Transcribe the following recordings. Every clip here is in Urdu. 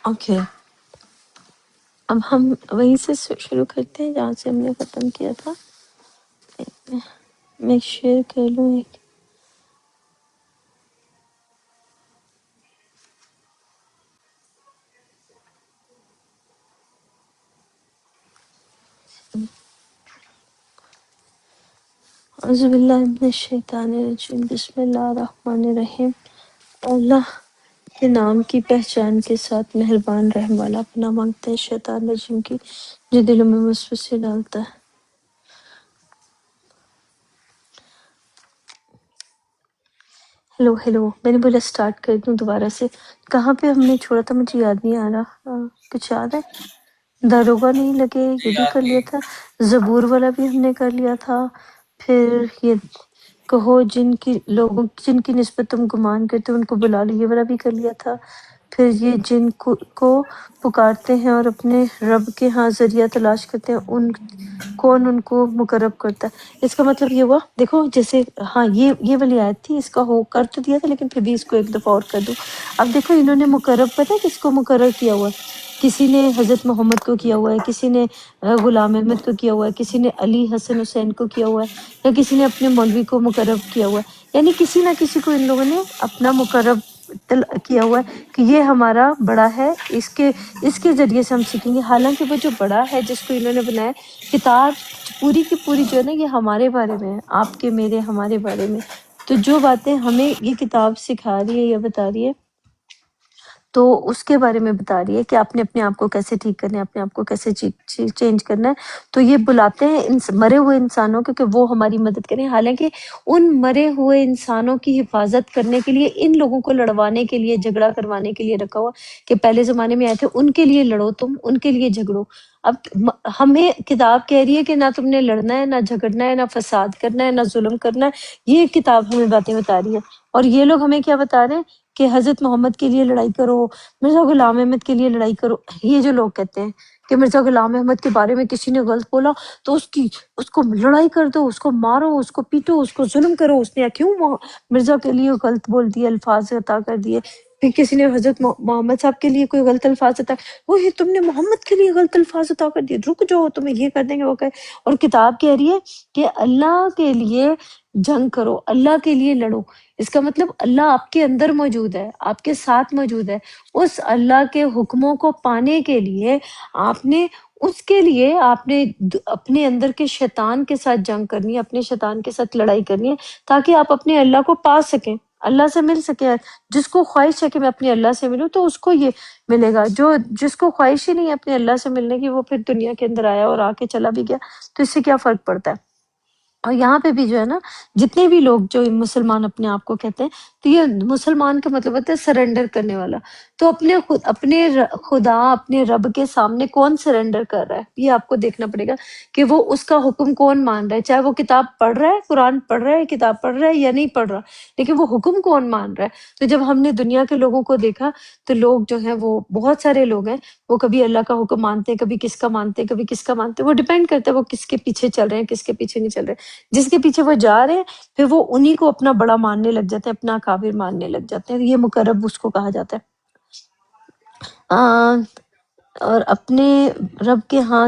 اوکے، اب ہم وہیں سے شروع کرتے ہیں جہاں سے ہم نے ختم کیا تھا. میں شیئر کر لوں ایک. اعوذ باللہ من الشیطان الرجیم، بسم اللہ الرحمن الرحیم. اللہ کے نام کی پہچان کے ساتھ مہربان رحم والا. پناہ مانگتے ہیں شیطان رجیم کی جو دلوں میں وسوسے ڈالتا ہے. ہیلو میں نے بولا سٹارٹ کر دوں دوبارہ سے. کہاں پہ ہم نے چھوڑا تھا مجھے یاد نہیں آ رہا. کچھ یاد ہے؟ داروغہ نہیں لگے یہ بھی کر لیا تھا. زبور والا بھی ہم نے کر لیا تھا. پھر یہ کہو جن کی نسبت تم گمان کرتے ان کو بلا لو، یہ والا بھی کر لیا تھا. پھر یہ جن کو پکارتے ہیں اور اپنے رب کے ہاں ذریعہ تلاش کرتے ہیں کون ان کو مقرب کرتا ہے. اس کا مطلب یہ ہوا، دیکھو جیسے ہاں یہ والی آیت تھی، اس کا ہو کر تو دیا تھا لیکن پھر بھی اس کو ایک دفعہ اور کر دوں. اب دیکھو انہوں نے مقرب پتہ ہے کس کو مقرر کیا ہوا ہے؟ کسی نے حضرت محمد کو کیا ہوا ہے، کسی نے غلام احمد کو کیا ہوا ہے، کسی نے علی حسن حسین کو کیا ہوا ہے، یا کسی نے اپنے مولوی کو مقرب کیا ہوا ہے. یعنی کسی نہ کسی کو ان لوگوں نے اپنا مقرب کیا ہوا ہے کہ یہ ہمارا بڑا ہے، اس کے ذریعے سے ہم سیکھیں گے. حالانکہ وہ جو بڑا ہے جس کو انہوں نے بنایا، کتاب پوری کی پوری جو ہے نا یہ ہمارے بارے میں ہے، آپ کے میرے ہمارے بارے میں. تو جو باتیں ہمیں یہ کتاب سکھا رہی ہے یا بتا رہی ہے تو اس کے بارے میں بتا رہی ہے کہ آپ نے اپنے آپ کو کیسے ٹھیک کرنا ہے، اپنے آپ کو کیسے چینج کرنا ہے. تو یہ بلاتے ہیں مرے ہوئے انسانوں کو کہ وہ ہماری مدد کریں. حالانکہ ان مرے ہوئے انسانوں کی حفاظت کرنے کے لیے ان لوگوں کو لڑوانے کے لیے، جھگڑا کروانے کے لیے رکھا ہوا کہ پہلے زمانے میں آئے تھے، ان کے لیے لڑو، تم ان کے لیے جھگڑو. اب ہمیں کتاب کہہ رہی ہے کہ نہ تم نے لڑنا ہے، نہ جھگڑنا ہے، نہ فساد کرنا ہے، نہ ظلم کرنا ہے. یہ کتاب ہمیں باتیں بتا رہی ہے. اور یہ لوگ ہمیں کیا بتا رہے ہیں کہ حضرت محمد کے لیے لڑائی کرو، مرزا غلام احمد کے لیے لڑائی کرو. یہ جو لوگ کہتے ہیں کہ مرزا غلام احمد کے بارے میں کسی نے غلط بولا تو اس کو لڑائی کر دو، اس کو مارو، اس کو پیٹو، اس کو ظلم کرو، اس نے کیوں مرزا کے لیے غلط بول دیے، الفاظ عطا کر دیے. پھر کسی نے حضرت محمد صاحب کے لیے کوئی غلط الفاظ عطا، وہی تم نے محمد کے لیے غلط الفاظ عطا کر دیے، رک جاؤ تمہیں یہ کر دیں گے وہ کہ. اور کتاب کہہ رہی ہے کہ اللہ کے لیے جنگ کرو، اللہ کے لیے لڑو. اس کا مطلب اللہ آپ کے اندر موجود ہے، آپ کے ساتھ موجود ہے. اس اللہ کے حکموں کو پانے کے لیے آپ نے اپنے اندر کے شیطان کے ساتھ جنگ کرنی ہے، اپنے شیطان کے ساتھ لڑائی کرنی ہے تاکہ آپ اپنے اللہ کو پا سکیں، اللہ سے مل سکے. جس کو خواہش ہے کہ میں اپنے اللہ سے ملوں تو اس کو یہ ملے گا. جس کو خواہش ہی نہیں ہے اپنے اللہ سے ملنے کی، وہ پھر دنیا کے اندر آیا اور آ کے چلا بھی گیا، تو اس سے کیا فرق پڑتا ہے. اور یہاں پہ بھی جو ہے نا، جتنے بھی لوگ جو مسلمان اپنے آپ کو کہتے ہیں، تو یہ مسلمان کا مطلب ہوتا ہے سرنڈر کرنے والا. تو اپنے خدا، اپنے رب کے سامنے کون سرنڈر کر رہا ہے، یہ آپ کو دیکھنا پڑے گا کہ وہ اس کا حکم کون مان رہا ہے. چاہے وہ کتاب پڑھ رہا ہے، قرآن پڑھ رہا ہے، کتاب پڑھ رہا ہے یا نہیں پڑھ رہا، لیکن وہ حکم کون مان رہا ہے. تو جب ہم نے دنیا کے لوگوں کو دیکھا تو لوگ جو ہیں، وہ بہت سارے لوگ ہیں، وہ کبھی اللہ کا حکم مانتے ہیں، کبھی کس کا مانتے ہیں، کبھی کس کا مانتے ہیں. وہ ڈیپینڈ کرتا ہے وہ کس کے پیچھے چل رہے ہیں، کس کے پیچھے نہیں چل رہے. جس کے پیچھے وہ جا رہے ہیں پھر وہ انہی کو اپنا بڑا ماننے لگ جاتے ہیں، اپنا اکابر ماننے لگ جاتے ہیں. یہ مقرب اس کو کہا جاتا ہے. اور اپنے رب کے ہاں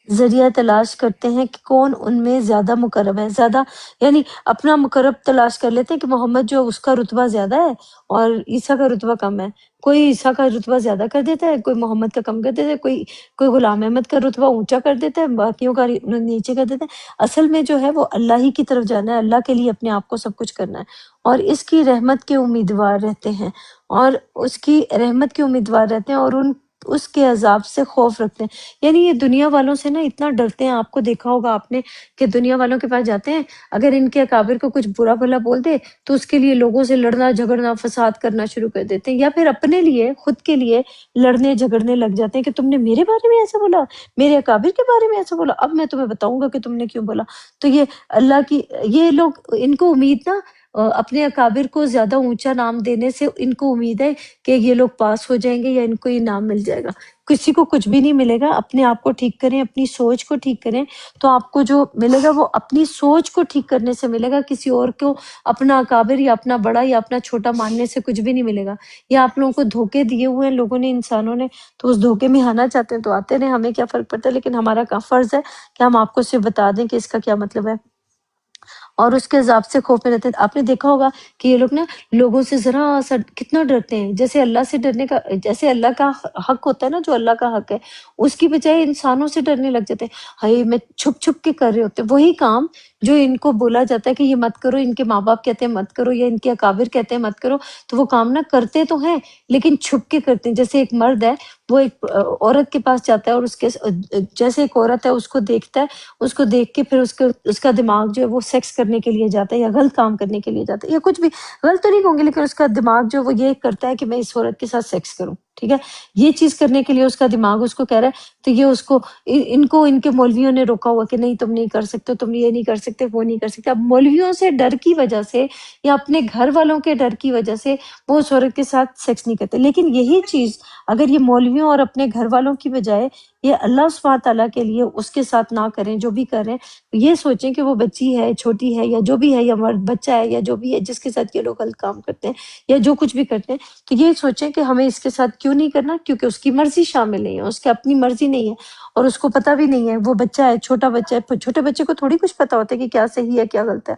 ذریعہ تلاش کرتے ہیں کہ کون ان میں زیادہ مقرب ہے. زیادہ یعنی اپنا مقرب تلاش کر لیتے ہیں کہ محمد جو اس کا رتبہ زیادہ ہے اور عیسیٰ کا رتبہ کم ہے. کوئی عیسیٰ کا رتبہ زیادہ کر دیتا ہے، کوئی محمد کا کم کر دیتا ہے، کوئی غلام احمد کا رتبہ اونچا کر دیتا ہے، باقیوں کا نیچے کر دیتا ہے. اصل میں جو ہے وہ اللہ ہی کی طرف جانا ہے، اللہ کے لیے اپنے آپ کو سب کچھ کرنا ہے، اور اس کی رحمت کے امیدوار رہتے ہیں، اور اس کی رحمت کے امیدوار رہتے ہیں، اور اس کے عذاب سے خوف رکھتے ہیں. یعنی یہ دنیا والوں سے نا اتنا ڈرتے ہیں. آپ کو دیکھا ہوگا آپ نے کہ دنیا والوں کے پاس جاتے ہیں، اگر ان کے اکابر کو کچھ برا بھلا بول دے تو اس کے لیے لوگوں سے لڑنا جھگڑنا فساد کرنا شروع کر دیتے ہیں، یا پھر اپنے لیے خود کے لیے لڑنے جھگڑنے لگ جاتے ہیں کہ تم نے میرے بارے میں ایسا بولا، میرے اکابر کے بارے میں ایسا بولا، اب میں تمہیں بتاؤں گا کہ تم نے کیوں بولا. تو یہ اللہ کی، یہ لوگ، ان کو امید نا اپنے اکابر کو زیادہ اونچا نام دینے سے ان کو امید ہے کہ یہ لوگ پاس ہو جائیں گے یا ان کو یہ نام مل جائے گا. کسی کو کچھ بھی نہیں ملے گا. اپنے آپ کو ٹھیک کریں، اپنی سوچ کو ٹھیک کریں تو آپ کو جو ملے گا وہ اپنی سوچ کو ٹھیک کرنے سے ملے گا. کسی اور کو اپنا اکابر یا اپنا بڑا یا اپنا چھوٹا ماننے سے کچھ بھی نہیں ملے گا. یا آپ لوگوں کو دھوکے دیے ہوئے ہیں لوگوں نے، انسانوں نے، تو اس دھوکے میں آنا چاہتے ہیں تو آتے رہے، ہمیں کیا فرق پڑتا ہے. لیکن ہمارا کا فرض ہے کہ ہم آپ کو صرف بتا دیں کہ اس کا کیا مطلب ہے اور اس کے عذاب سے خوف میں رہتے ہیں. آپ نے دیکھا ہوگا کہ یہ لوگ نا لوگوں سے ذرا سا کتنا ڈرتے ہیں. جیسے اللہ سے ڈرنے کا، جیسے اللہ کا حق ہوتا ہے نا، جو اللہ کا حق ہے، اس کی بجائے انسانوں سے ڈرنے لگ جاتے ہیں. ہائی میں چھپ چھپ کے کر رہے ہوتے ہیں وہی کام جو ان کو بولا جاتا ہے کہ یہ مت کرو، ان کے ماں باپ کہتے ہیں مت کرو یا ان کے اکابر کہتے ہیں مت کرو، تو وہ کام نہ کرتے تو ہیں لیکن چھپ کے کرتے ہیں. جیسے ایک مرد ہے، وہ ایک عورت کے پاس جاتا ہے اور اس کے جیسے ایک عورت ہے اس کو دیکھتا ہے، اس کو دیکھ کے پھر اس کا دماغ جو ہے وہ سیکس کرنے کے لیے جاتا ہے یا غلط کام کرنے کے لیے جاتا ہے، یا کچھ بھی غلط تو نہیں کہوں گی لیکن اس کا دماغ جو وہ یہ کرتا ہے کہ میں اس عورت کے ساتھ سیکس کروں. ٹھیک ہے، یہ چیز کرنے کے لیے اس کا دماغ اس کو کہہ رہا ہے. تو یہ اس کو ان کے مولویوں نے روکا ہوا کہ نہیں تم نہیں کر سکتے، تم یہ نہیں کر سکتے، وہ نہیں کر سکتے. اب مولویوں سے ڈر کی وجہ سے یا اپنے گھر والوں کے ڈر کی وجہ سے وہ اس عورت کے ساتھ سیکس نہیں کرتے. لیکن یہی چیز اگر یہ مولویوں اور اپنے گھر والوں کی بجائے یہ اللہ سبحانہ تعالیٰ کے لیے اس کے ساتھ نہ کریں، جو بھی کریں یہ سوچیں کہ وہ بچی ہے، چھوٹی ہے، یا جو بھی ہے، یا مرد بچہ ہے، یا جو بھی ہے جس کے ساتھ یہ لوگ غلط کام کرتے ہیں یا جو کچھ بھی کرتے ہیں، تو یہ سوچیں کہ ہمیں اس کے ساتھ کیوں نہیں کرنا، کیونکہ اس کی مرضی شامل نہیں ہے، اس کی اپنی مرضی نہیں ہے اور اس کو پتہ بھی نہیں ہے. وہ بچہ ہے، چھوٹا بچہ ہے، چھوٹے بچے کو تھوڑی کچھ پتہ ہوتا ہے کہ کیا صحیح ہے کیا غلط ہے.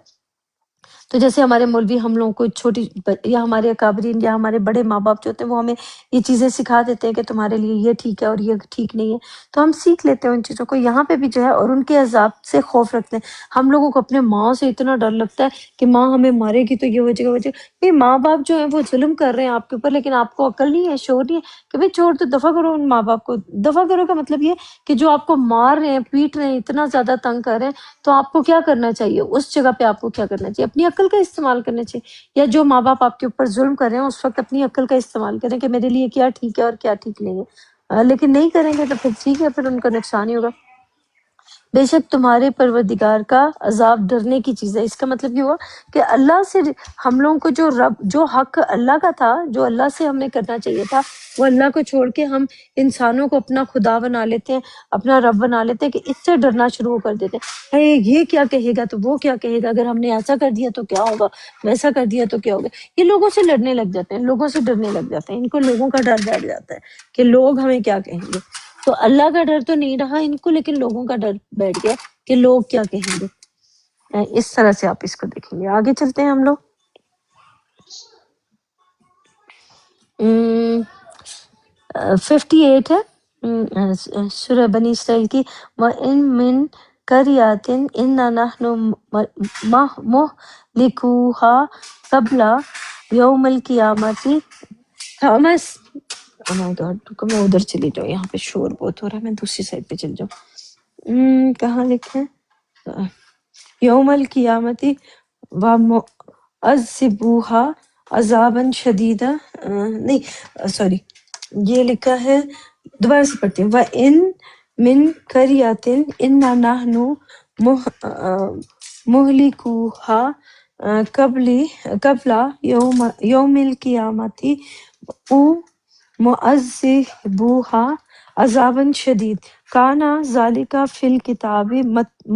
تو جیسے ہمارے مولوی ہم لوگوں کو چھوٹی یا ہمارے اکابرین یا ہمارے بڑے ماں باپ جو ہوتے ہیں وہ ہمیں یہ چیزیں سکھا دیتے ہیں کہ تمہارے لیے یہ ٹھیک ہے اور یہ ٹھیک نہیں ہے، تو ہم سیکھ لیتے ہیں ان چیزوں کو. یہاں پہ بھی جو ہے اور ان کے عذاب سے خوف رکھتے ہیں. ہم لوگوں کو اپنے ماں سے اتنا ڈر لگتا ہے کہ ماں ہمیں مارے گی تو یہ ہو جائے گا، یہ ماں باپ جو ہیں وہ ظلم کر رہے ہیں آپ کے اوپر، لیکن آپ کو عقل نہیں ہے، شعور نہیں ہے کہ بھئی چھوڑ دو، دفع کرو ان ماں باپ کو. دفع کرو کا مطلب یہ کہ جو آپ کو مار رہے ہیں، پیٹ رہے ہیں، اتنا زیادہ تنگ کر رہے ہیں، تو آپ کو کیا کرنا چاہیے اس جگہ پہ؟ آپ کو کیا کرنا چاہیے؟ اپنی عقل کا استعمال کرنا چاہیے. یا جو ماں باپ آپ کے اوپر ظلم کر رہے ہیں اس وقت اپنی عقل کا استعمال کریں کہ میرے لیے کیا ٹھیک ہے اور کیا ٹھیک نہیں ہے. لیکن نہیں کریں گے تو پھر ٹھیک ہے، پھر ان کا نقصان ہی ہوگا. بے شک تمہارے پروردگار کا عذاب ڈرنے کی چیز ہے. اس کا مطلب یہ ہوا کہ اللہ سے ہم لوگوں کو جو حق اللہ کا تھا، جو اللہ سے ہمیں کرنا چاہیے تھا، وہ اللہ کو چھوڑ کے ہم انسانوں کو اپنا خدا بنا لیتے ہیں، اپنا رب بنا لیتے ہیں کہ اس سے ڈرنا شروع کر دیتے ہیں. یہ کیا کہے گا تو وہ کیا کہے گا، اگر ہم نے ایسا کر دیا تو کیا ہوگا، ویسا کر دیا تو کیا ہوگا. یہ لوگوں سے لڑنے لگ جاتے ہیں، لوگوں سے ڈرنے لگ جاتے ہیں. ان کو لوگوں کا ڈر بیٹھ جاتا ہے کہ لوگ ہمیں کیا کہیں گے. تو اللہ کا ڈر تو نہیں رہا ان کو، لیکن لوگوں کا ڈر بیٹھ گیا کہ لوگ کیا کہیں گے. اس طرح سے آپ اس کو دیکھیں گے. آگے چلتے ہیں ہم لوگ. 58 ہے سورہ بنی اسرائیل کی. وَإِن مِّن قَرْيَةٍ إِلَّا نَحْنُ مُهْلِكُوهَا قَبْلَ يَوْمِ الْقِيَامَةِ. تھامس oh my God، میں ادھر چلی جاؤں، یہاں پہ شور بہت ہو رہا ہے، میں دوسری سائڈ پہ چل جاؤں. کہاں لکھے ہیں؟ یوم القیامتی وَمُعَذِّبُوهَا عذابًا شدیدا. نہیں سوری، یہ لکھا ہے، دوبارہ سے پڑھتے ہیں. وَإِن مِّن قَرْيَةٍ إِلَّا نَحْنُ مُهْلِكُوهَا قبل یوم القیامتی او مُعَذِّبُوهَا عذابًا شدید کانا ذالک فی الکتاب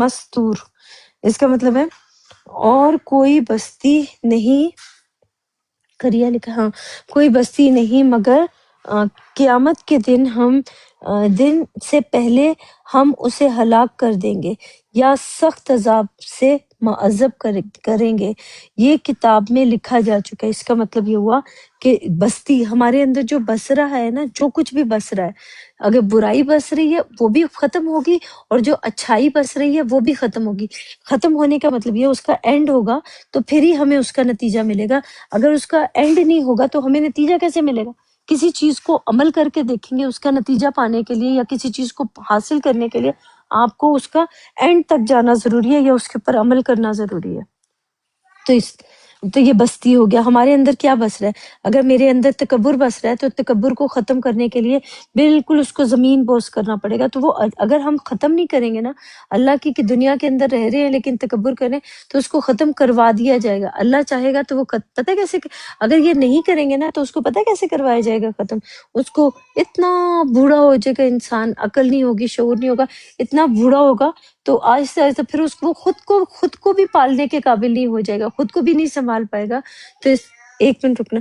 مستور. اس کا مطلب ہے اور کوئی بستی نہیں، کریا لکھا، ہاں، کوئی بستی نہیں مگر قیامت کے دن سے پہلے ہم اسے ہلاک کر دیں گے یا سخت عذاب سے معذب کریں گے. یہ کتاب میں لکھا جا چکا ہے. اس کا مطلب یہ ہوا کہ بستی ہمارے اندر جو بس رہا ہے نا، جو کچھ بھی بس رہا ہے، اگر برائی بس رہی ہے وہ بھی ختم ہوگی اور جو اچھائی بس رہی ہے وہ بھی ختم ہوگی. ختم ہونے کا مطلب یہ اس کا اینڈ ہوگا تو پھر ہی ہمیں اس کا نتیجہ ملے گا. اگر اس کا اینڈ نہیں ہوگا تو ہمیں نتیجہ کیسے ملے گا؟ کسی چیز کو عمل کر کے دیکھیں گے، اس کا نتیجہ پانے کے لیے یا کسی چیز کو حاصل کرنے کے لیے آپ کو اس کا اینڈ تک جانا ضروری ہے یا اس کے اوپر عمل کرنا ضروری ہے. تو تو یہ بستی ہو گیا. ہمارے اندر کیا بس رہا ہے؟ اگر میرے اندر تکبر بس رہا ہے تو تکبر کو ختم کرنے کے لیے بالکل اس کو زمین بوس کرنا پڑے گا. تو وہ اگر ہم ختم نہیں کریں گے نا، اللہ کی دنیا کے اندر رہ رہے ہیں لیکن تکبر کریں، تو اس کو ختم کروا دیا جائے گا. اللہ چاہے گا تو وہ پتہ کیسے، اگر یہ نہیں کریں گے نا تو اس کو پتہ کیسے کروایا جائے گا ختم. اس کو اتنا بوڑھا ہو جائے گا انسان، عقل نہیں ہوگی، شعور نہیں ہوگا، اتنا بوڑھا ہوگا تو آہستہ آہستہ پھر اس کو خود کو بھی پالنے کے قابل نہیں ہو جائے گا، خود کو بھی نہیں سنبھال پائے گا. تو ایک منٹ رکنا.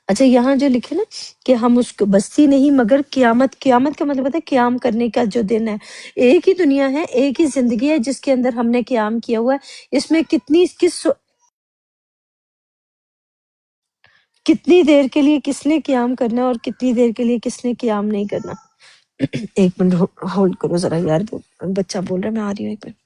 اچھا یہاں جو لکھے نا کہ ہم اس کو بستی نہیں مگر قیامت. قیامت کا مطلب ہوتا ہے قیام کرنے کا جو دن ہے. ایک ہی دنیا ہے، ایک ہی زندگی ہے جس کے اندر ہم نے قیام کیا ہوا ہے. اس میں کتنی دیر کے لیے کس نے قیام کرنا ہے اور کتنی دیر کے لیے کس نے قیام نہیں کرنا. ایک منٹ ہولڈ کرو ذرا یار، بچہ بول رہا ہے، میں آ رہی ہوں ایک منٹ.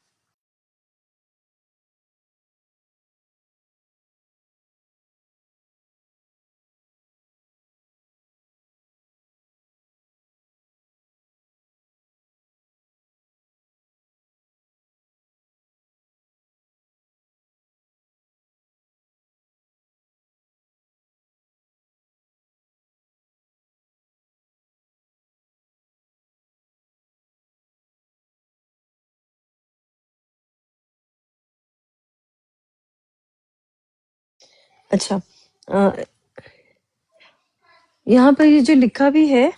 اچھا یہاں پر یہ جو لکھا بھی ہے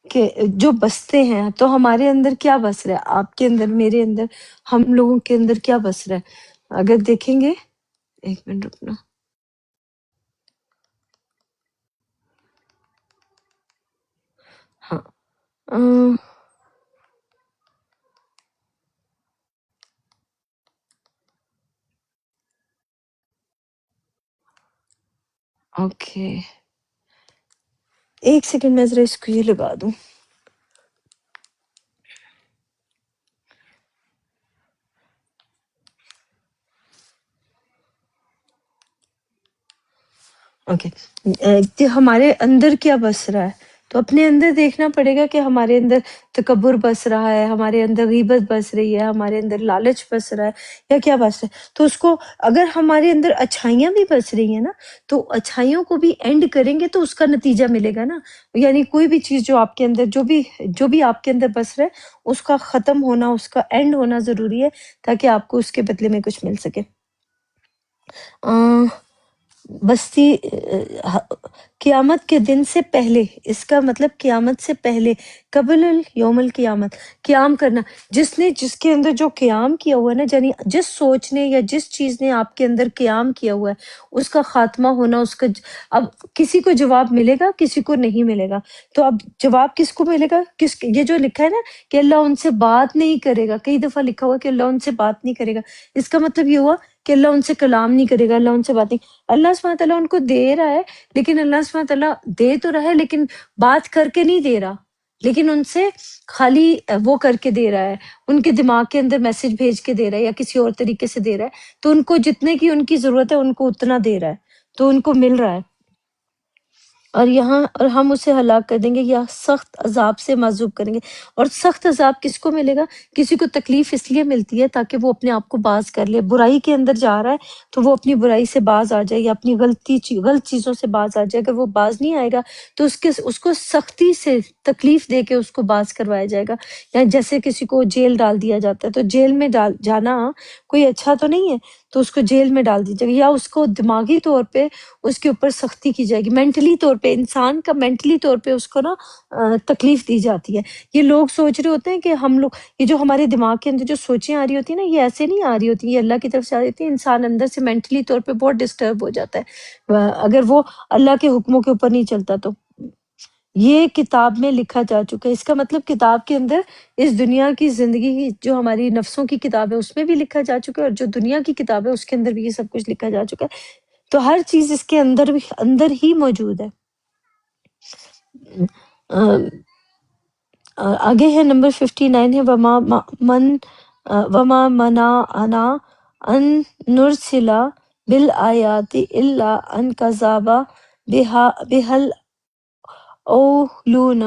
کہ جو بستے ہیں، تو ہمارے اندر کیا بس رہا ہے؟ آپ کے اندر، میرے اندر، ہم لوگوں کے اندر کیا بس رہا ہے؟ اگر دیکھیں گے، ایک منٹ رکنا. ہاں اوکے، ایک سیکنڈ میں ذرا اس کو یہ لگا دوں. اوکے، کہ ہمارے اندر کیا بس رہا ہے، تو اپنے اندر دیکھنا پڑے گا کہ ہمارے اندر تکبر بس رہا ہے، ہمارے اندر غیبت بس رہی ہے، ہمارے اندر لالچ بس رہا ہے، یا کیا بس رہا ہے. تو اس کو، اگر ہمارے اندر اچھائیاں بھی بس رہی ہیں نا، تو اچھائیوں کو بھی اینڈ کریں گے تو اس کا نتیجہ ملے گا نا. یعنی کوئی بھی چیز جو آپ کے اندر، جو بھی آپ کے اندر بس رہا ہے، اس کا ختم ہونا، اس کا اینڈ ہونا ضروری ہے، تاکہ آپ کو اس کے بدلے میں کچھ مل سکے. بستی قیامت کے دن سے پہلے، اس کا مطلب قیامت سے پہلے، قبل یوم القیامت، قیام کرنا. جس کے اندر جو قیام کیا ہوا ہے نا، یعنی جس سوچ نے یا جس چیز نے آپ کے اندر قیام کیا ہوا ہے، اس کا خاتمہ ہونا، اس کا اب کسی کو جواب ملے گا، کسی کو نہیں ملے گا. تو اب جواب کس کو ملے گا؟ یہ جو لکھا ہے نا کہ اللہ ان سے بات نہیں کرے گا، کئی دفعہ لکھا ہوا کہ اللہ ان سے بات نہیں کرے گا. اس کا مطلب یہ ہوا کہ اللہ ان سے کلام نہیں کرے گا، اللہ ان سے بات نہیں. اللہ سبحانہ تعالیٰ ان کو دے رہا ہے، لیکن اللہ سبحانہ تعالیٰ دے تو رہا ہے لیکن بات کر کے نہیں دے رہا، لیکن ان سے خالی وہ کر کے دے رہا ہے، ان کے دماغ کے اندر میسج بھیج کے دے رہا ہے یا کسی اور طریقے سے دے رہا ہے. تو ان کو جتنے کی ان کی ضرورت ہے ان کو اتنا دے رہا ہے، تو ان کو مل رہا ہے. اور ہم اسے ہلاک کر دیں گے یا سخت عذاب سے معذوب کریں گے. اور سخت عذاب کس کو ملے گا؟ کسی کو تکلیف اس لیے ملتی ہے تاکہ وہ اپنے آپ کو باز کر لے. برائی کے اندر جا رہا ہے تو وہ اپنی برائی سے باز آ جائے، یا اپنی غلط چیزوں سے باز آ جائے. اگر وہ باز نہیں آئے گا تو اس کو سختی سے تکلیف دے کے اس کو باز کروایا جائے گا. یا جیسے کسی کو جیل ڈال دیا جاتا ہے، تو جیل میں جانا کوئی اچھا تو نہیں ہے، تو اس کو جیل میں ڈال دی جائے گی، یا اس کو دماغی طور پہ اس کے اوپر سختی کی جائے گی. مینٹلی طور پہ، انسان کا مینٹلی طور پہ اس کو نا تکلیف دی جاتی ہے. یہ لوگ سوچ رہے ہوتے ہیں کہ ہم لوگ، یہ جو ہمارے دماغ کے اندر جو سوچیں آ رہی ہوتی ہیں نا، یہ ایسے نہیں آ رہی ہوتی، یہ اللہ کی طرف سے آ رہی ہوتی ہے. انسان اندر سے مینٹلی طور پہ بہت ڈسٹرب ہو جاتا ہے اگر وہ اللہ کے حکموں کے اوپر نہیں چلتا. تو یہ کتاب میں لکھا جا چکا ہے. اس کا مطلب کتاب کے اندر اس دنیا کی زندگی کی جو ہماری نفسوں کی کتاب ہے اس میں بھی لکھا جا چکا ہے، اور جو دنیا کی کتاب ہے اس کے اندر بھی یہ سب کچھ لکھا جا چکا ہے. تو ہر چیز اس کے اندر ہی موجود ہے. آگے ہے نمبر 59 ہے وما منعنا ان نرسلا بالآیات الا ان کذب بها الاولون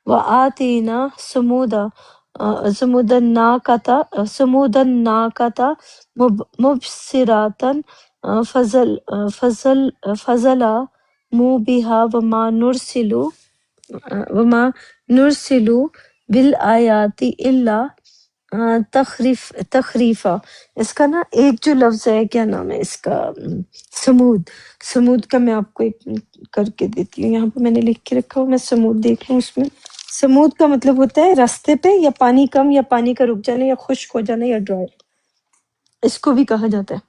وآتینا ثمود الناقۃ مبصرة فظلموا بها وما نرسل بالآیات الا تخریفا۔ اس کا نا ایک جو لفظ ہے، کیا نام ہے اس کا، سمود کا میں آپ کو ایک کر کے دیتی ہوں، یہاں پہ میں نے لکھ کے رکھا ہوں، میں سمود دیکھ لوں۔ اس میں سمود کا مطلب ہوتا ہے راستے پہ یا پانی کم یا پانی کا رک جانا یا خشک ہو جانا یا ڈرائی، اس کو بھی کہا جاتا ہے۔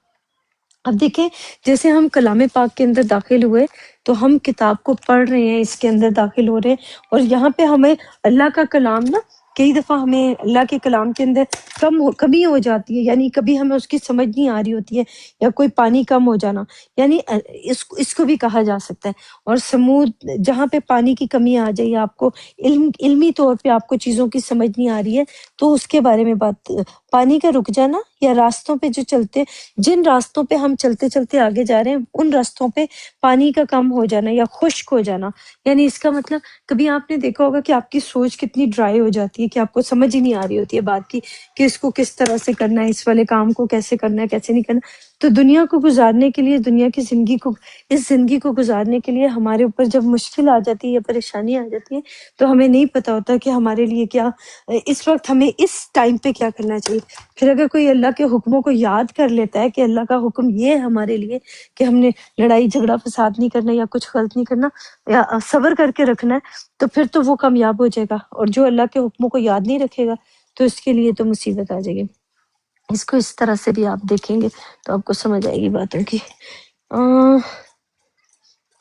اب دیکھیں، جیسے ہم کلام پاک کے اندر داخل ہوئے تو ہم کتاب کو پڑھ رہے ہیں، اس کے اندر داخل ہو رہے ہیں، اور یہاں پہ ہمیں اللہ کا کلام نا، کئی دفعہ ہمیں اللہ کے کلام کے اندر کمی ہو جاتی ہے، یعنی کبھی ہمیں اس کی سمجھ نہیں آ رہی ہوتی ہے، یا کوئی پانی کم ہو جانا، یعنی اس کو بھی کہا جا سکتا ہے۔ اور سمود، جہاں پہ پانی کی کمی آ جائے، آپ کو علمی طور پہ آپ کو چیزوں کی سمجھ نہیں آ رہی ہے، تو اس کے بارے میں بات، پانی کا رک جانا یا راستوں پہ جو چلتے، جن راستوں پہ ہم چلتے چلتے آگے جا رہے ہیں، ان راستوں پہ پانی کا کم ہو جانا یا خشک ہو جانا، یعنی اس کا مطلب، کبھی آپ نے دیکھا ہوگا کہ آپ کی سوچ کتنی ڈرائی ہو جاتی ہے، کہ آپ کو سمجھ ہی نہیں آ رہی ہوتی ہے بات کی کہ اس کو کس طرح سے کرنا ہے، اس والے کام کو کیسے کرنا ہے، کیسے نہیں کرنا۔ تو دنیا کو گزارنے کے لیے، دنیا کی زندگی کو، اس زندگی کو گزارنے کے لیے ہمارے اوپر جب مشکل آ جاتی ہے یا پریشانی آ جاتی ہے، تو ہمیں نہیں پتہ ہوتا کہ ہمارے لیے کیا، اس وقت ہمیں اس ٹائم پہ کیا کرنا چاہیے۔ پھر اگر کوئی اللہ کے حکموں کو یاد کر لیتا ہے کہ اللہ کا حکم یہ ہے ہمارے لیے کہ ہم نے لڑائی جھگڑا فساد نہیں کرنا یا کچھ غلط نہیں کرنا یا صبر کر کے رکھنا ہے، تو پھر تو وہ کامیاب ہو جائے گا، اور جو اللہ کے حکموں کو یاد نہیں رکھے گا تو اس کے لیے تو مصیبت آ جائے گی۔ اس کو اس طرح سے بھی آپ دیکھیں گے تو آپ کو سمجھ آئے گی باتوں کی۔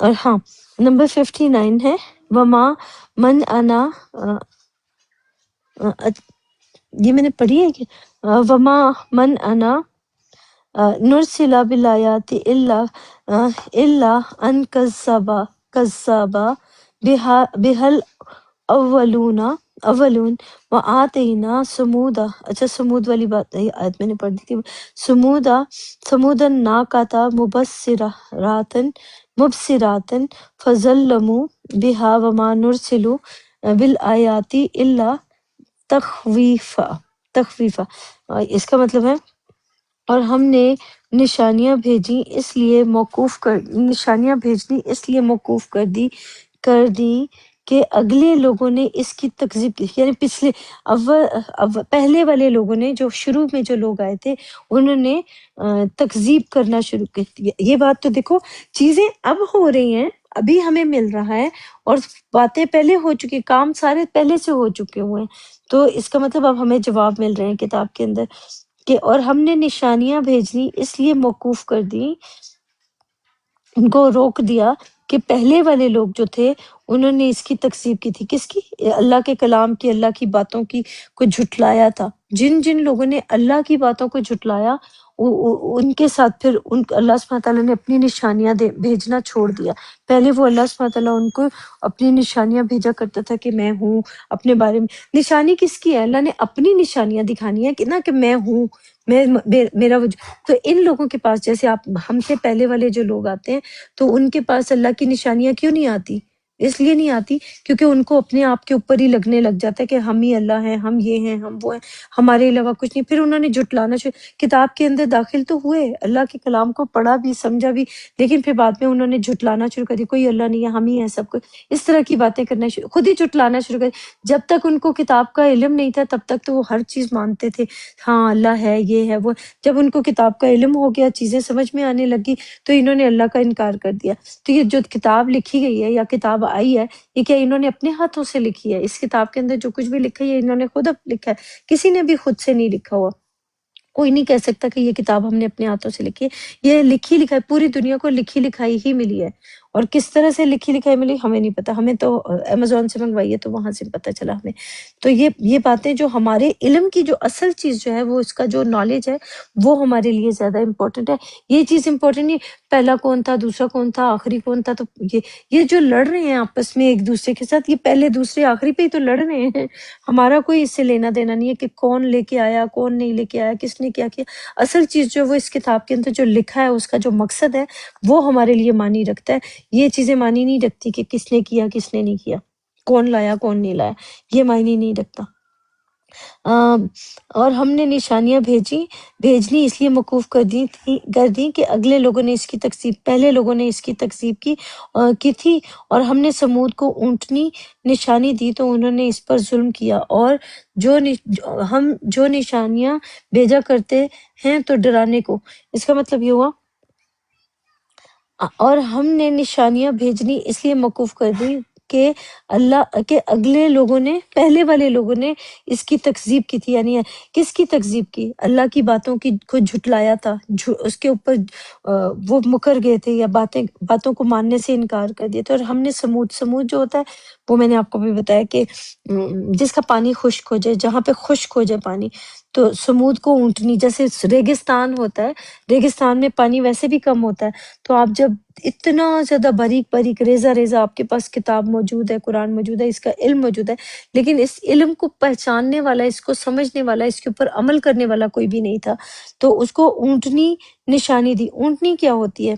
اور ہاں، نمبر 59 ہے وما من انا، یہ میں نے پڑھی ہے کہ وما من انا نرسل بالآیات الا ان کذب بها الاولون وآتینا سمود، اچھا سمود والی بات آیت میں نے پڑھ دی تھی، سمود الناقۃ مبصرات فظلموا بها وما نرسل بالآیات الا تخویفا۔ اس کا مطلب ہے، اور ہم نے نشانیاں بھیجنی اس لیے موقوف کر دی کہ اگلے لوگوں نے اس کی تکذیب کی، یعنی پہلے والے لوگوں نے، جو شروع میں جو لوگ آئے تھے، انہوں نے تکذیب کرنا شروع کر دیا۔ یہ بات تو دیکھو، چیزیں اب ہو رہی ہیں، ابھی ہمیں مل رہا ہے، اور باتیں پہلے ہو چکی، کام سارے پہلے سے ہو چکے ہوئے ہیں، تو اس کا مطلب اب ہمیں جواب مل رہے ہیں کتاب کے اندر کہ، اور ہم نے نشانیاں بھیجنی اس لیے موقوف کر دی، ان کو روک دیا کہ پہلے والے لوگ جو تھے انہوں نے اس کی تکذیب کی تھی، کس کی؟ اللہ کے کلام کی، اللہ کی باتوں کی کو جھٹلایا تھا۔ جن لوگوں نے اللہ کی باتوں کو جھٹلایا، ان کے ساتھ پھر اللہ سبحانہ تعالیٰ نے اپنی نشانیاں بھیجنا چھوڑ دیا۔ پہلے وہ اللہ سبحانہ تعالیٰ ان کو اپنی نشانیاں بھیجا کرتا تھا کہ میں ہوں، اپنے بارے میں نشانی کس کی ہے؟ اللہ نے اپنی نشانیاں دکھانی ہے کہ نا، کہ میں ہوں، میرا وجود۔ تو ان لوگوں کے پاس، جیسے آپ ہم سے پہلے والے جو لوگ آتے ہیں، تو ان کے پاس اللہ کی نشانیاں کیوں نہیں آتی؟ اس لیے نہیں آتی کیونکہ ان کو اپنے آپ کے اوپر ہی لگنے لگ جاتا ہے کہ ہم ہی اللہ ہیں، ہم یہ ہیں، ہم وہ ہیں، ہمارے علاوہ کچھ نہیں۔ پھر انہوں نے جھٹلانا کتاب کے اندر داخل تو ہوئے، اللہ کے کلام کو پڑھا بھی، سمجھا بھی، لیکن پھر بعد میں انہوں نے جھٹلانا شروع کر دیا، کوئی اللہ نہیں ہے، ہم ہی ہیں سب کچھ، اس طرح کی باتیں کرنا خود ہی جھٹلانا شروع کر دیا۔ جب تک ان کو کتاب کا علم نہیں تھا تب تک تو وہ ہر چیز مانتے تھے، ہاں اللہ ہے، یہ ہے وہ۔ جب ان کو کتاب کا علم ہو گیا، چیزیں سمجھ میں آنے لگی، تو انہوں نے اللہ کا انکار کر دیا۔ تو یہ جو کتاب لکھی گئی ہے یا کتاب آئی ہے، یہ کیا انہوں نے اپنے ہاتھوں سے لکھی ہے؟ اس کتاب کے اندر جو کچھ بھی لکھا ہے یہ انہوں نے خود لکھا ہے، کسی نے بھی خود سے نہیں لکھا ہوا۔ کوئی نہیں کہہ سکتا کہ یہ کتاب ہم نے اپنے ہاتھوں سے لکھی ہے، یہ لکھی لکھائی پوری دنیا کو لکھی لکھائی ہی ملی ہے۔ اور کس طرح سے لکھی لکھائی ملی ہمیں نہیں پتہ، ہمیں تو امیزون سے منگوائی ہے تو وہاں سے پتہ چلا ہمیں۔ تو یہ باتیں جو ہمارے علم کی جو اصل چیز جو ہے وہ اس کا جو نالج ہے وہ ہمارے لیے زیادہ امپورٹنٹ ہے۔ یہ چیز امپورٹنٹ نہیں پہلا کون تھا، دوسرا کون تھا، آخری کون تھا، تو یہ جو لڑ رہے ہیں آپس میں ایک دوسرے کے ساتھ، یہ پہلے دوسرے آخری پہ ہی تو لڑ رہے ہیں۔ ہمارا کوئی اس سے لینا دینا نہیں ہے کہ کون لے کے آیا، کون نہیں لے کے آیا، کس نے کیا کیا۔ اصل چیز جو وہ اس کتاب کے اندر جو لکھا ہے اس کا جو مقصد ہے وہ ہمارے لیے معنی رکھتا ہے۔ یہ چیزیں معنی نہیں رکھتی کہ کس نے کیا کس نے نہیں کیا، کون لایا کون نہیں لایا، یہ معنی نہیں رکھتا۔ اور ہم نے نشانیاں بھیجنی اس لیے موقوف کر دی کہ اگلے لوگوں نے اس کی تکذیب، پہلے لوگوں نے اس کی تکذیب کی تھی، اور ہم نے سمود کو اونٹنی نشانی دی تو انہوں نے اس پر ظلم کیا، اور ہم جو نشانیاں بھیجا کرتے ہیں تو ڈرانے کو، اس کا مطلب یہ ہوا اور ہم نے نشانیاں بھیجنی اس لیے موقوف کر دی کہ اگلے لوگوں نے، پہلے والے لوگوں نے اس کی تکذیب کی تھی۔ یعنی کس کی تکذیب کی؟ اللہ کی باتوں کو جھٹلایا تھا، اس کے اوپر وہ مکر گئے تھے یا باتوں کو ماننے سے انکار کر دیا تھا۔ اور ہم نے سمود جو ہوتا ہے وہ میں نے آپ کو بھی بتایا کہ جس کا پانی خشک ہو جائے، جہاں پہ خشک ہو جائے پانی، تو سمود کو اونٹنی، جیسے ریگستان ہوتا ہے، ریگستان میں پانی ویسے بھی کم ہوتا ہے، تو آپ جب اتنا زیادہ باریک ریزہ آپ کے پاس کتاب موجود ہے، قرآن موجود ہے، اس کا علم موجود ہے، لیکن اس علم کو پہچاننے والا، اس کو سمجھنے والا، اس کے اوپر عمل کرنے والا کوئی بھی نہیں تھا، تو اس کو اونٹنی نشانی دی۔ اونٹنی کیا ہوتی ہے؟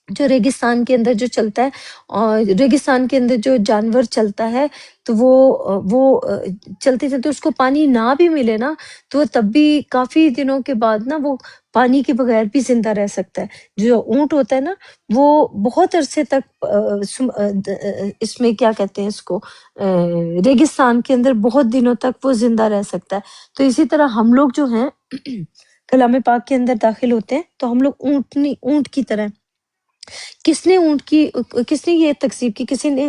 جو ریگستان کے اندر جو چلتا ہے، اور ریگستان کے اندر جو جانور چلتا ہے تو وہ چلتے اس کو پانی نہ بھی ملے نا تو تب بھی کافی دنوں کے بعد نا وہ پانی کے بغیر بھی زندہ رہ سکتا ہے۔ جو اونٹ ہوتا ہے نا وہ بہت عرصے تک اس میں کیا کہتے ہیں اس کو، ریگستان کے اندر بہت دنوں تک وہ زندہ رہ سکتا ہے۔ تو اسی طرح ہم لوگ جو ہیں کلام پاک کے اندر داخل ہوتے ہیں تو ہم لوگ اونٹ کی طرح۔ کس نے یہ تکذیب کی، کسی نے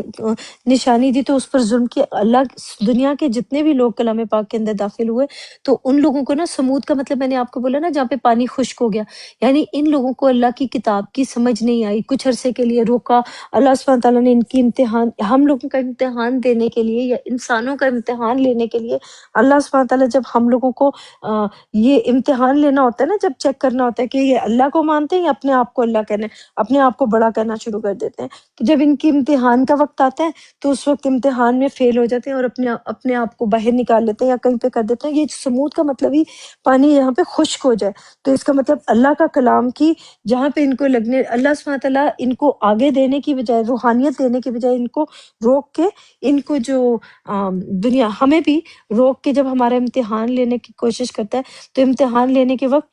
نشانی دی تو اس پر ظلم کیا؟ اللہ دنیا کے جتنے بھی لوگ کلام پاک کے اندر داخل ہوئے تو ان لوگوں کو نا، سمود کا مطلب میں نے آپ کو بولا نا جہاں پہ پانی خشک ہو گیا، یعنی ان لوگوں کو اللہ کی کتاب کی سمجھ نہیں آئی، کچھ عرصے کے لیے روکا اللہ سبحانہ تعالیٰ نے ان کی امتحان، ہم لوگوں کا امتحان دینے کے لیے یا انسانوں کا امتحان لینے کے لیے اللہ سبحانہ تعالیٰ جب ہم لوگوں کو یہ امتحان لینا ہوتا ہے نا، جب چیک کرنا ہوتا ہے کہ یہ اللہ کو مانتے ہیں یا اپنے آپ کو اللہ کہنا ہے، اپنے آپ کو بڑا کہنا شروع کر دیتے ہیں، تو جب ان کی امتحان کا وقت آتا ہے تو اس وقت امتحان میں فیل ہو جاتے ہیں اور اپنے آپ کو باہر نکال لیتے ہیں یا کہیں پہ کر دیتے ہیں۔ یہ سمود کا مطلب ہی پانی یہاں پہ خشک ہو جائے، تو اس کا مطلب اللہ کا کلام کی جہاں پہ ان کو لگنے، اللہ سبحانہ تعالیٰ ان کو آگے دینے کی بجائے، روحانیت دینے کی بجائے ان کو روک کے، ان کو جو دنیا ہمیں بھی روک کے جب ہمارا امتحان لینے کی کوشش کرتا ہے، تو امتحان لینے کے وقت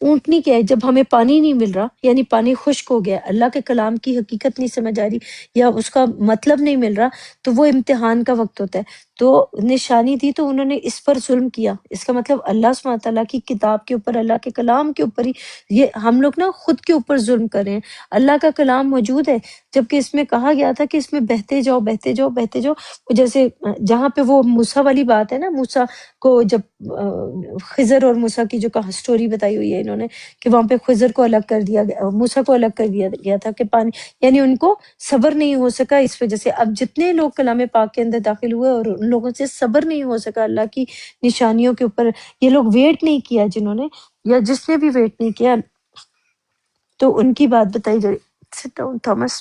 اونٹنی کیا ہے؟ جب ہمیں پانی نہیں مل رہا، یعنی پانی خشک ہو گیا، اللہ کے کلام کی حقیقت نہیں سمجھ آ رہی یا اس کا مطلب نہیں مل رہا، تو وہ امتحان کا وقت ہوتا ہے۔ تو نشانی دی تو انہوں نے اس پر ظلم کیا، اس کا مطلب اللہ سبحانہ تعالیٰ کی کتاب کے اوپر، اللہ کے کلام کے اوپر ہی یہ ہم لوگ نا خود کے اوپر ظلم کر رہے ہیں۔ اللہ کا کلام موجود ہے، جبکہ اس میں کہا گیا تھا کہ اس میں بہتے جاؤ بہتے جاؤ بہتے جاؤ، جیسے جہاں پہ وہ موسیٰ والی بات ہے نا، موسیٰ کو جب خضر اور موسیٰ کی جو سٹوری بتائی ہوئی ہے انہوں نے کہ وہاں پہ خضر کو الگ کر دیا گیا، موسیٰ کو الگ کر دیا گیا تھا کہ پانی، یعنی ان کو صبر نہیں ہو سکا اس وجہ سے۔ اب جتنے لوگ کلام پاک کے اندر داخل ہوئے اور ان لوگوں سے صبر نہیں ہو سکا اللہ کی نشانیوں کے اوپر، یہ لوگ ویٹ نہیں کیا جنہوں نے، یا جس نے بھی ویٹ نہیں کیا، تو ان کی بات بتائی جا رہی۔ Sit down, Thomas۔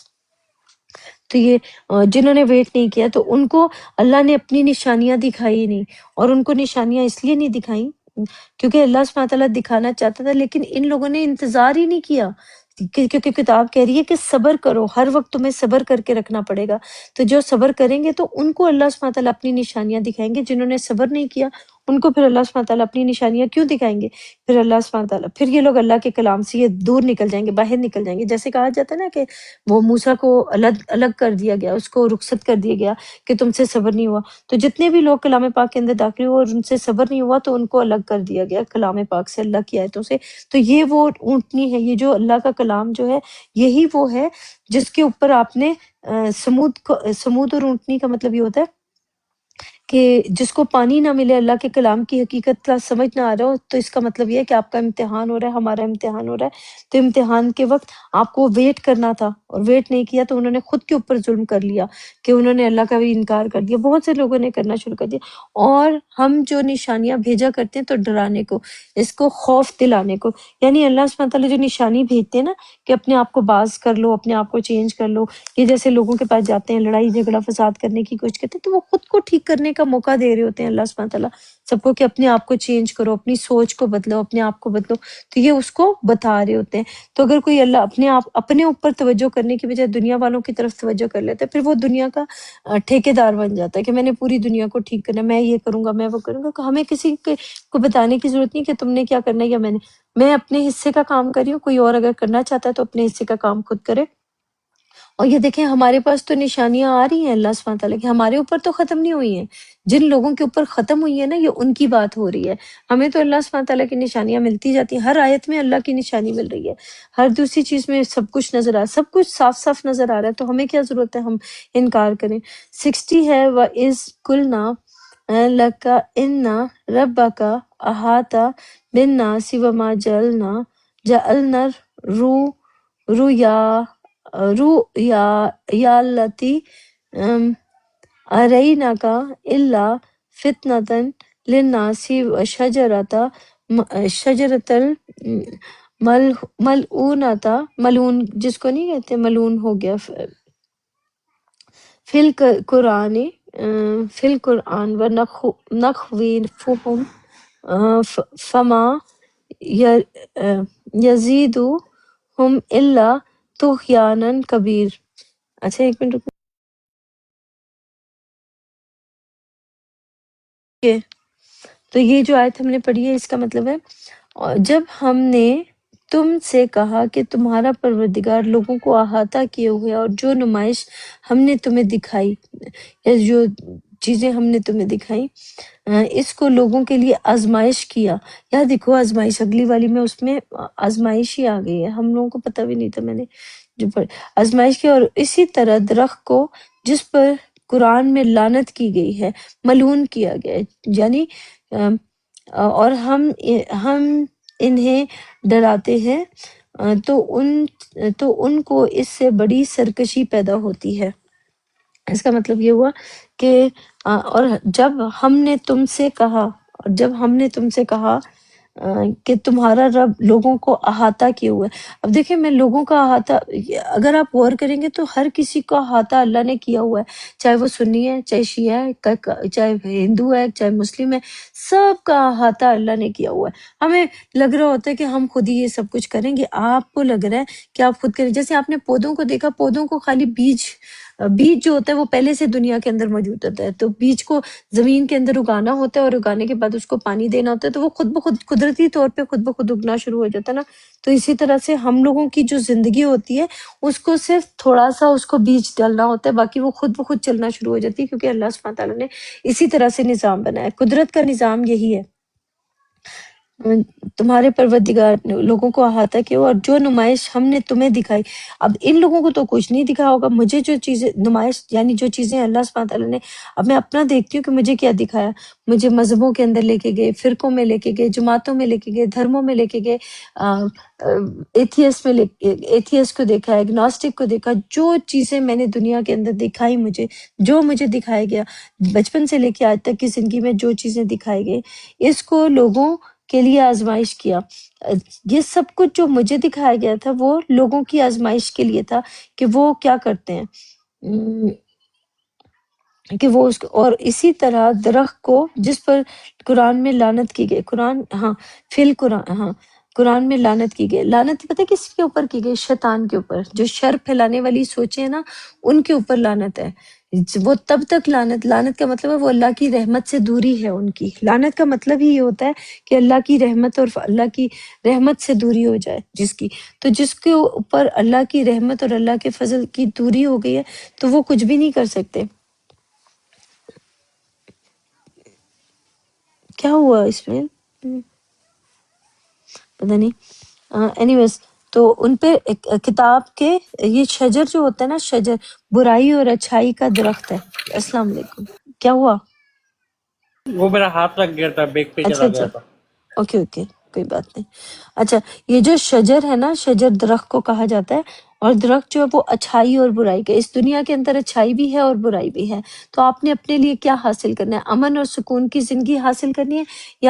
تو یہ جنہوں نے ویٹ نہیں کیا تو ان کو اللہ نے اپنی نشانیاں دکھائی نہیں، اور ان کو نشانیاں اس لیے نہیں دکھائیں کیونکہ اللہ سبحانہ تعالیٰ دکھانا چاہتا تھا، لیکن ان لوگوں نے انتظار ہی نہیں کیا، کیونکہ کتاب کہہ رہی ہے کہ صبر کرو، ہر وقت تمہیں صبر کر کے رکھنا پڑے گا، تو جو صبر کریں گے تو ان کو اللہ سبحانہ تعالیٰ اپنی نشانیاں دکھائیں گے، جنہوں نے صبر نہیں کیا ان کو پھر اللہ سبحانہ تعالیٰ اپنی نشانیاں کیوں دکھائیں گے؟ پھر اللہ سبحانہ تعالیٰ، پھر یہ لوگ اللہ کے کلام سے یہ دور نکل جائیں گے، باہر نکل جائیں گے، جیسے کہا جاتا ہے نا کہ وہ موسیٰ کو الگ کر دیا گیا، اس کو رخصت کر دیا گیا کہ تم سے صبر نہیں ہوا، تو جتنے بھی لوگ کلام پاک کے اندر داخل ہوئے اور ان سے صبر نہیں ہوا تو ان کو الگ کر دیا گیا کلام پاک سے، اللہ کی آیتوں سے۔ تو یہ وہ اونٹنی ہے، یہ جو اللہ کا کلام جو ہے یہی وہ ہے جس کے اوپر آپ نے سمود اور اونٹنی کا مطلب یہ ہوتا ہے کہ جس کو پانی نہ ملے، اللہ کے کلام کی حقیقت کا سمجھ نہ آ رہا ہو، تو اس کا مطلب یہ ہے کہ آپ کا امتحان ہو رہا ہے، ہمارا امتحان ہو رہا ہے۔ تو امتحان کے وقت آپ کو ویٹ کرنا تھا، اور ویٹ نہیں کیا تو انہوں نے خود کے اوپر ظلم کر لیا کہ انہوں نے اللہ کا بھی انکار کر دیا۔ بہت سے لوگوں نے کرنا شروع کر دیا۔ اور ہم جو نشانیاں بھیجا کرتے ہیں تو ڈرانے کو، اس کو خوف دلانے کو، یعنی اللہ سبحانہ تعالیٰ جو نشانی بھیجتے ہیں نا کہ اپنے آپ کو باز کر لو، اپنے آپ کو چینج کر لو، یہ جیسے لوگوں کے پاس جاتے ہیں لڑائی جھگڑا فساد کرنے کی کوشش کرتے ہیں، تو وہ خود کو ٹھیک کرنے کا موقع دے رہے ہوتے ہیں اللہ سبحانہ تعالیٰ سب کو، کہ اپنے آپ کو چینج کرو، اپنی سوچ کو بدلو، اپنے آپ کو بدلو، تو یہ اس کو بتا رہے ہوتے ہیں۔ تو اگر کوئی اللہ اپنے اوپر توجہ کرنے کی بجائے دنیا والوں کی طرف توجہ کر لیتا ہے، پھر وہ دنیا کا ٹھیکے دار بن جاتا ہے کہ میں نے پوری دنیا کو ٹھیک کرنا ہے، میں یہ کروں گا، میں وہ کروں گا۔ ہمیں کسی کو بتانے کی ضرورت نہیں کہ تم نے کیا کرنا ہے یا میں اپنے حصے کا کام کر رہی ہوں، کوئی اور اگر کرنا چاہتا ہے تو اپنے حصے کا کام خود کرے۔ اور یہ دیکھیں ہمارے پاس تو نشانیاں آ رہی ہیں اللہ سبحانہ تعالیٰ کی، ہمارے اوپر تو ختم نہیں ہوئی ہیں، جن لوگوں کے اوپر ختم ہوئی ہیں نا، یہ ان کی بات ہو رہی ہے۔ ہمیں تو اللہ سبحانہ تعالیٰ کی نشانیاں ملتی جاتی ہیں، ہر آیت میں اللہ کی نشانی مل رہی ہے، ہر دوسری چیز میں سب کچھ نظر سب کچھ صاف صاف نظر آ رہا ہے، تو ہمیں کیا ضرورت ہے ہم انکار کریں۔ 60 ہے وَإِذْ قُلْنَا لَكَ إِنَّ رَبَّكَ أَحَاطَ بِالنَّاسِ وَمَا جَعَلْنَا الرُّؤْيَا الَّتِي أَرَيْنَاكَ إِلَّا فِتْنَةً لِلنَّاسِ وَشَجَرَةَ ملعونۃ، ملعون جس کو نہیں کہتے ملعون ہو گیا، فی القرآن وَنَخْوِفُهُمْ فَمَا يَزِيدُهُمْ إِلَّا طُغْيَانًا کبیر۔ اچھا ایک منٹ رکیے، تو یہ جو آیت ہم نے پڑھی ہے اس کا مطلب ہے، اور جب ہم نے تم سے کہا کہ تمہارا پروردگار لوگوں کو احاطہ کیے ہوئے، اور جو نمائش ہم نے تمہیں دکھائی، یا جو چیزیں ہم نے تمہیں دکھائی، اس کو لوگوں کے لیے آزمائش کیا۔ یار دیکھو آزمائش اگلی والی میں، اس میں آزمائش ہی آ گئی ہے، ہم لوگوں کو پتہ بھی نہیں تھا، میں نے جو آزمائش کی، اور اسی طرح درخت کو جس پر قرآن میں لعنت کی گئی ہے، ملعون کیا گیا ہے، یعنی اور ہم انہیں ڈراتے ہیں تو ان کو اس سے بڑی سرکشی پیدا ہوتی ہے۔ اس کا مطلب یہ ہوا کہ اور جب ہم نے تم سے کہا کہ تمہارا رب لوگوں کو احاطہ کیے ہوئے۔ اب دیکھیں میں لوگوں کا احاطہ، اگر آپ غور کریں گے تو ہر کسی کا احاطہ اللہ نے کیا ہوا ہے، چاہے وہ سنی ہے، چاہے شیعہ ہے، چاہے ہندو ہے، چاہے مسلم ہے، سب کا احاطہ اللہ نے کیا ہوا ہے۔ ہمیں لگ رہا ہوتا ہے کہ ہم خود ہی یہ سب کچھ کریں گے، آپ کو لگ رہا ہے کہ آپ خود کریں، جیسے آپ نے پودوں کو دیکھا، پودوں کو خالی بیج جو ہوتا ہے وہ پہلے سے دنیا کے اندر موجود ہوتا ہے، تو بیج کو زمین کے اندر اگانا ہوتا ہے، اور اگانے کے بعد اس کو پانی دینا ہوتا ہے، تو وہ خود بخود قدرتی طور پہ خود بخود اگنا شروع ہو جاتا ہے نا۔ تو اسی طرح سے ہم لوگوں کی جو زندگی ہوتی ہے اس کو صرف تھوڑا سا اس کو بیج ڈالنا ہوتا ہے، باقی وہ خود بخود چلنا شروع ہو جاتی ہے، کیونکہ اللہ سبحانہ تعالیٰ نے اسی طرح سے نظام بنایا ہے، قدرت کا نظام یہی ہے۔ تمہارے پروردگار نے لوگوں کو احاطہ کیا اور جو نمائش ہم نے تمہیں دکھائی، اب ان لوگوں کو تو کچھ نہیں دکھا ہوگا، مجھے جو چیزیں نمائش یعنی جو چیزیں اللہ سبحانہ تعالیٰ نے، اب میں اپنا دیکھتی ہوں کہ مجھے کیا دکھایا، مجھے مذہبوں کے اندر لے کے گئے، فرقوں میں لے کے گئے، جماعتوں میں لے کے گئے، دھرموں میں لے کے گئے، ایتھیس کو دیکھا، ایگنوسٹک کو دیکھا، جو چیزیں میں نے دنیا کے اندر دکھائی، مجھے دکھایا گیا بچپن سے لے کے آج تک کی زندگی میں جو چیزیں دکھائی گئی، اس کو لوگوں کے لیے آزمائش کیا۔ یہ سب کچھ جو مجھے دکھایا گیا تھا وہ لوگوں کی آزمائش کے لیے تھا کہ وہ کیا کرتے ہیں، کہ وہ اور اسی طرح درخت کو جس پر قرآن میں لعنت کی گئی، قرآن میں لعنت کی گئی، لعنت پتہ ہے کس کے اوپر کی گئی؟ شیطان کے اوپر، جو شر پھیلانے والی سوچیں نا ان کے اوپر لعنت ہے۔ وہ تب تک لعنت کا مطلب ہے وہ اللہ کی رحمت سے دوری ہے ان کی، لعنت کا مطلب ہی یہ ہوتا ہے کہ اللہ کی رحمت اور اللہ کی رحمت سے دوری ہو جائے جس کی، تو جس کے اوپر اللہ کی رحمت اور اللہ کے فضل کی دوری ہو گئی ہے تو وہ کچھ بھی نہیں کر سکتے۔ کیا ہوا اس میں پتہ نہیں، اینی ویز، تو ان پہ کتاب کے یہ شجر جو ہوتا ہے نا، شجر برائی اور اچھائی کا درخت ہے۔ السلام علیکم، کیا ہوا؟ وہ میرا ہاتھ لگ گیا تھا، بیک پہ اچھا چلا اچھا گیا تھا. اوکے اوکے کوئی بات نہیں. اچھا یہ جو شجر ہے نا، شجر درخت کو کہا جاتا ہے، اور درخت جو ہے وہ اچھائی اور برائی کا، اس دنیا کے اندر اچھائی بھی ہے اور برائی بھی ہے. تو آپ نے اپنے لیے کیا حاصل کرنا ہے؟ امن اور سکون کی زندگی حاصل کرنی ہے یا